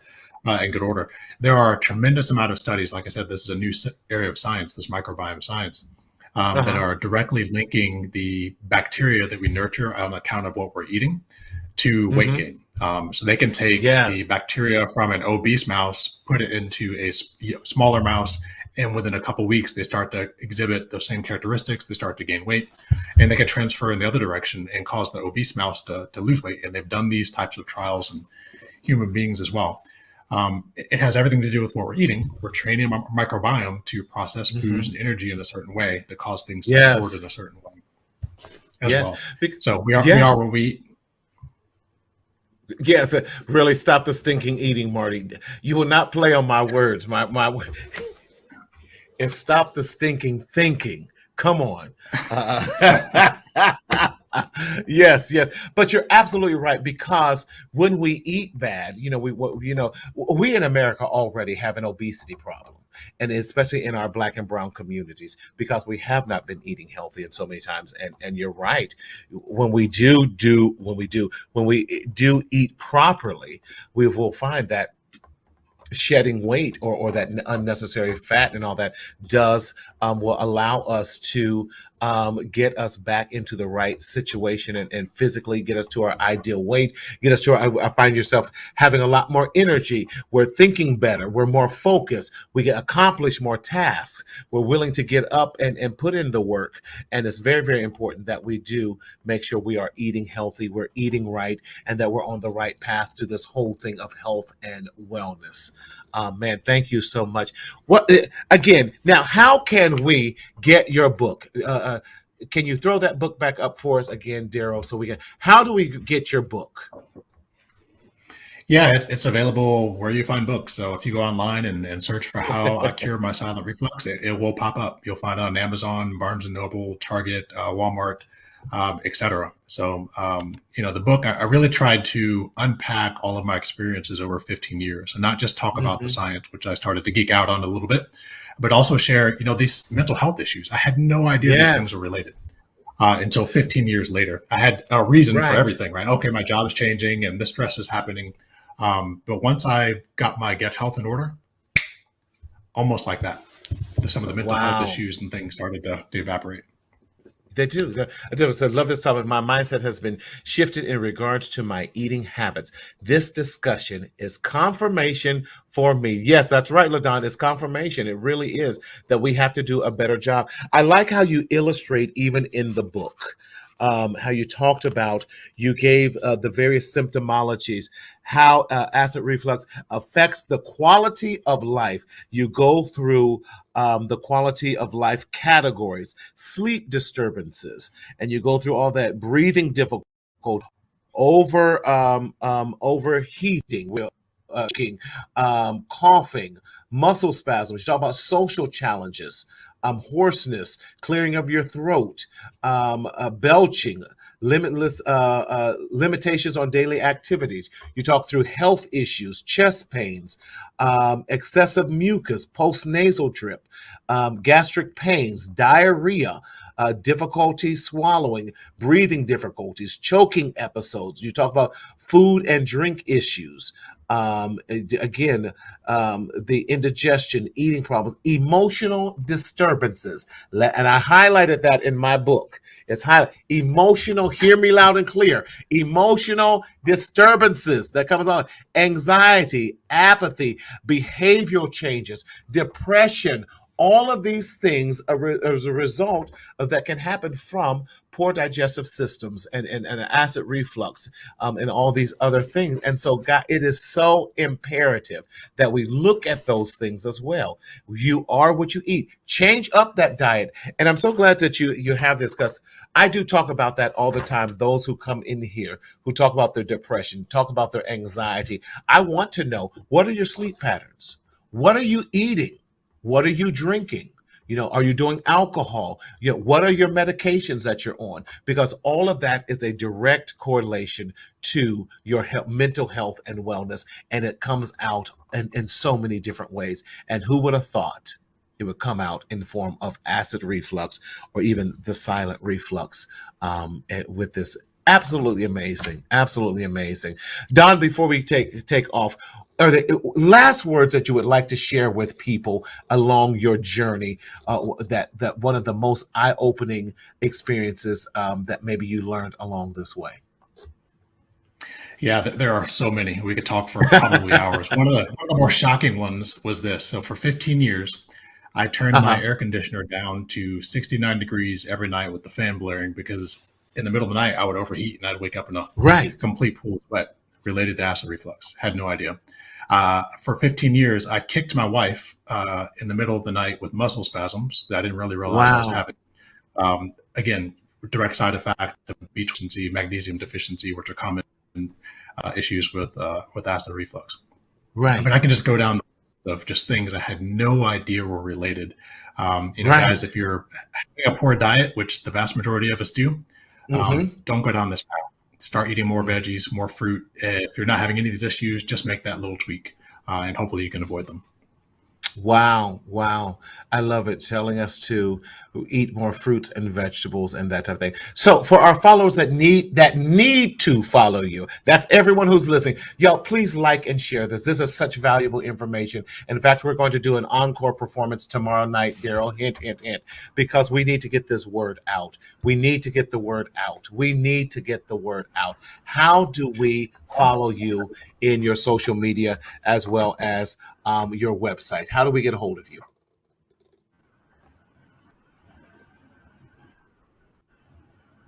in good order. There are a tremendous amount of studies. Like I said, this is a new area of science, this microbiome science, that Uh-huh. are directly linking the bacteria that we nurture on account of what we're eating to weight Mm-hmm. gain. So they can take the Yes. bacteria from an obese mouse, put it into a smaller mouse, and within a couple of weeks, they start to exhibit those same characteristics. They start to gain weight, and they can transfer in the other direction and cause the obese mouse to lose weight. And they've done these types of trials in human beings as well. It has everything to do with what we're eating. We're training our microbiome to process foods Mm-hmm. and energy in a certain way that cause things to sort in Yes. a certain way as Yes. well. Bec- So we yeah. are what we eat. Yes. Really stop the stinking eating, Marty. You will not play on my words. My and stop the stinking thinking. Come on. Yes, yes, but you're absolutely right because when we eat bad, we in America already have an obesity problem, and especially in our Black and Brown communities because we have not been eating healthy in so many times. And you're right. When we do eat properly, we will find that shedding weight or that unnecessary fat and all that does will allow us to get us back into the right situation and physically get us to our ideal weight, get us to I find yourself having a lot more energy. We're thinking better. We're more focused. We can accomplish more tasks. We're willing to get up and put in the work. And it's very, very important that we do make sure we are eating healthy, we're eating right, and that we're on the right path to this whole thing of health and wellness. Man, thank you so much. What again? Now, how can we get your book? Can you throw that book back up for us again, Daryl? So we can. How do we get your book? Yeah, it's available where you find books. So if you go online and search for How I Cure My Silent Reflux, it will pop up. You'll find it on Amazon, Barnes and Noble, Target, Walmart, etc. So, the book, I really tried to unpack all of my experiences over 15 years and not just talk about the Hmm. science, which I started to geek out on a little bit, but also share, these mental health issues. I had no idea these things were Yes. related until 15 years later. I had a reason for Right. everything, right? Okay, my job is changing and this stress is happening. But once I got my gut health in order, almost like that, some of the mental health Wow. issues and things started to evaporate. They do. I do. So I love this topic. My mindset has been shifted in regards to my eating habits. This discussion is confirmation for me. Yes, that's right, LaDon. It's confirmation. It really is that we have to do a better job. I like how you illustrate even in the book. How you talked about, you gave the various symptomologies, how acid reflux affects the quality of life. You go through the quality of life categories, sleep disturbances, and you go through all that, breathing difficulty, overheating, coughing, muscle spasms. You talk about social challenges, hoarseness, clearing of your throat, belching, limitations on daily activities. You talk through health issues, chest pains, excessive mucus, postnasal drip, gastric pains, diarrhea, difficulty swallowing, breathing difficulties, choking episodes. You talk about food and drink issues. Again, the indigestion, eating problems, emotional disturbances. And I highlighted that in my book. It's emotional, hear me loud and clear, emotional disturbances that comes on, anxiety, apathy, behavioral changes, depression. All of these things are as a result of that can happen from poor digestive systems and acid reflux, and all these other things. And so, God, it is so imperative that we look at those things as well. You are what you eat. Change up that diet. And I'm so glad that you have this because I do talk about that all the time. Those who come in here who talk about their depression, talk about their anxiety. I want to know, what are your sleep patterns? What are you eating? What are you drinking? Are you doing alcohol? What are your medications that you're on? Because all of that is a direct correlation to your mental health and wellness, and it comes out in so many different ways. And who would have thought it would come out in the form of acid reflux or even the silent reflux, with this absolutely amazing. Don, before we take off, are there last words that you would like to share with people along your journey, that one of the most eye-opening experiences, that maybe you learned along this way? Yeah, there are so many. We could talk for probably hours. One of the more shocking ones was this. So for 15 years, I turned my air conditioner down to 69 degrees every night with the fan blaring, because in the middle of the night I would overheat and I'd wake up in a Right. complete pool of sweat related to acid reflux. Had no idea. For 15 years, I kicked my wife in the middle of the night with muscle spasms that I didn't really realize I was Wow. having. Again, direct side effect of B deficiency, magnesium deficiency, which are common issues with acid reflux. Right. I mean, I can just go down of just things I had no idea were related. Right. Guys, if you're having a poor diet, which the vast majority of us do, don't go down this path. Start eating more veggies, more fruit. If you're not having any of these issues, just make that little tweak, and hopefully you can avoid them. Wow. I love it, telling us to eat more fruits and vegetables and that type of thing. So for our followers that need to follow you, that's everyone who's listening. Y'all, please like and share this. This is such valuable information. In fact, we're going to do an encore performance tomorrow night, Daryl. Hint, hint, hint. Because we need to get this word out. We need to get the word out. How do we follow you in your social media as well as your website? How do we get a hold of you?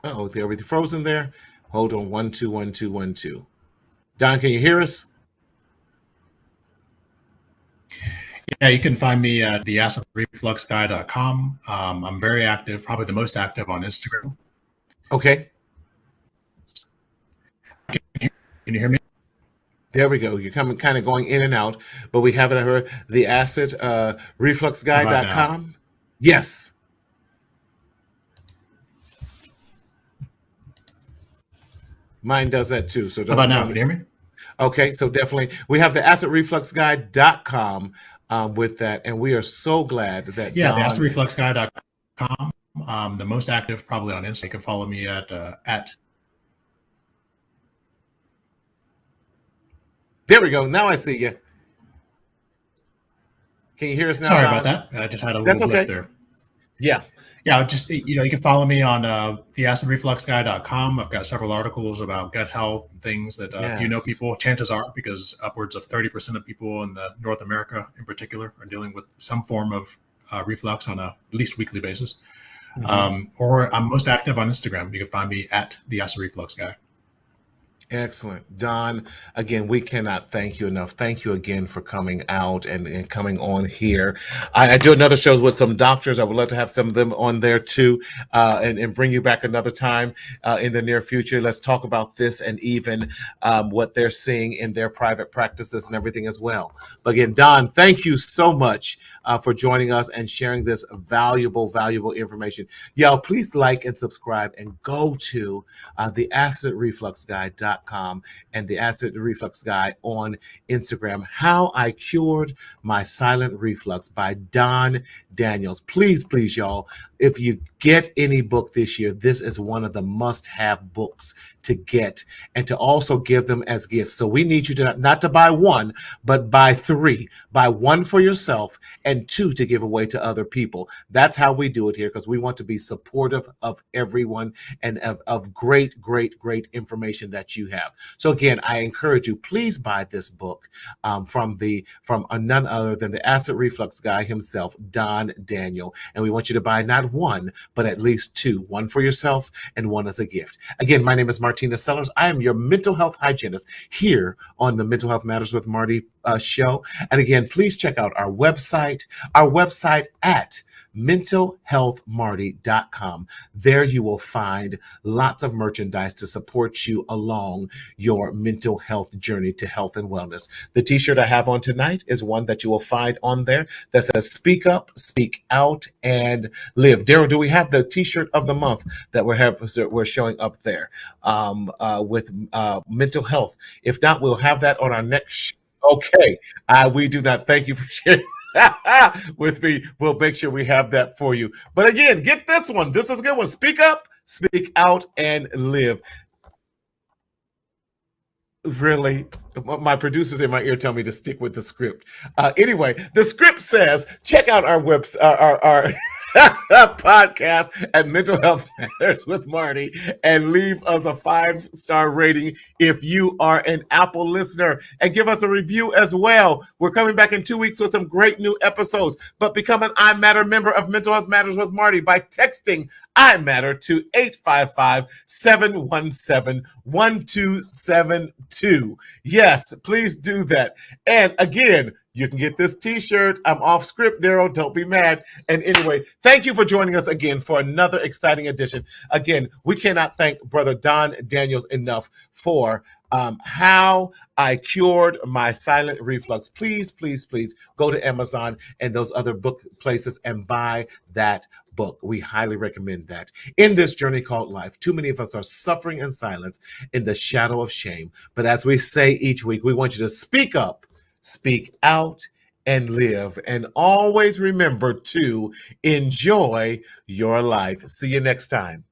Oh, are we frozen there? Hold on. 1 2 1 2 1 2. Don, can you hear us? Yeah, you can find me at theacidrefluxguy.com. I'm very active, probably the most active on Instagram. Okay. Can you hear me? There we go. You're coming, kind of going in and out, but we have it at the acid refluxguy.com. Yes. Mine does that too. So how about now? Can you hear me? Okay, so definitely we have the acidrefluxguy.com with that, and we are so glad that the acidrefluxguy.com. The most active probably on Instagram. You can follow me at There we go. Now I see you. Can you hear us now? Sorry about that. I just had a little blip there. Yeah. Just, you can follow me on theacidrefluxguy.com. I've got several articles about gut health and things that people, chances are, because upwards of 30% of people in North America in particular are dealing with some form of reflux on a at least weekly basis. Or I'm most active on Instagram. You can find me at the Acid Reflux Guy. Excellent. Don, again, we cannot thank you enough. Thank you again for coming out and coming on here. I do another show with some doctors. I would love to have some of them on there too, and bring you back another time in the near future. Let's talk about this and even what they're seeing in their private practices and everything as well. But again, Don, thank you so much for joining us and sharing this valuable information. Y'all, please like and subscribe and go to the acidrefluxguy.com and the Acid Reflux Guy on Instagram. How I Cured My Silent Reflux by Don Daniels. Please, y'all, if you get any book this year, this is one of the must-have books to get and to also give them as gifts. So we need you to not to buy one, but buy three. Buy one for yourself and two to give away to other people. That's how we do it here, because we want to be supportive of everyone and of great information that you have. So again, I encourage you, please buy this book from none other than the Acid Reflux Guy himself, Don Daniel. And we want you to buy not one, but at least two, one for yourself and one as a gift. Again, my name is Martina Sellers. I am your mental health hygienist here on the Mental Health Matters with Marty show. And again, please check out our website at mentalhealthmarty.com. There you will find lots of merchandise to support you along your mental health journey to health and wellness. The t-shirt I have on tonight is one that you will find on there that says speak up, speak out, and live. Daryl, do we have the t-shirt of the month that we're showing up there with mental health? If not, we'll have that on our next. Okay, we do not. Thank you for sharing with me. We'll make sure we have that for you. But again, get this one. This is a good one. Speak up, speak out, and live. Really, my producers in my ear tell me to stick with the script. Anyway, the script says check out our our podcast at Mental Health Matters with Marty and leave us a 5-star rating if you are an Apple listener, and give us a review as well. We're coming back in 2 weeks with some great new episodes. But become an I Matter member of Mental Health Matters with Marty by texting I Matter to 855-717-1272. Yes, please do that. And again, you can get this t-shirt. I'm off script, Daryl. Don't be mad. And anyway, thank you for joining us again for another exciting edition. Again, we cannot thank Brother Don Daniels enough for how I cured my silent reflux. Please, please, please go to Amazon and those other book places and buy that book. We highly recommend that. In this journey called life, too many of us are suffering in silence in the shadow of shame. But as we say each week, we want you to speak up, speak out, and live. And always remember to enjoy your life. See you next time.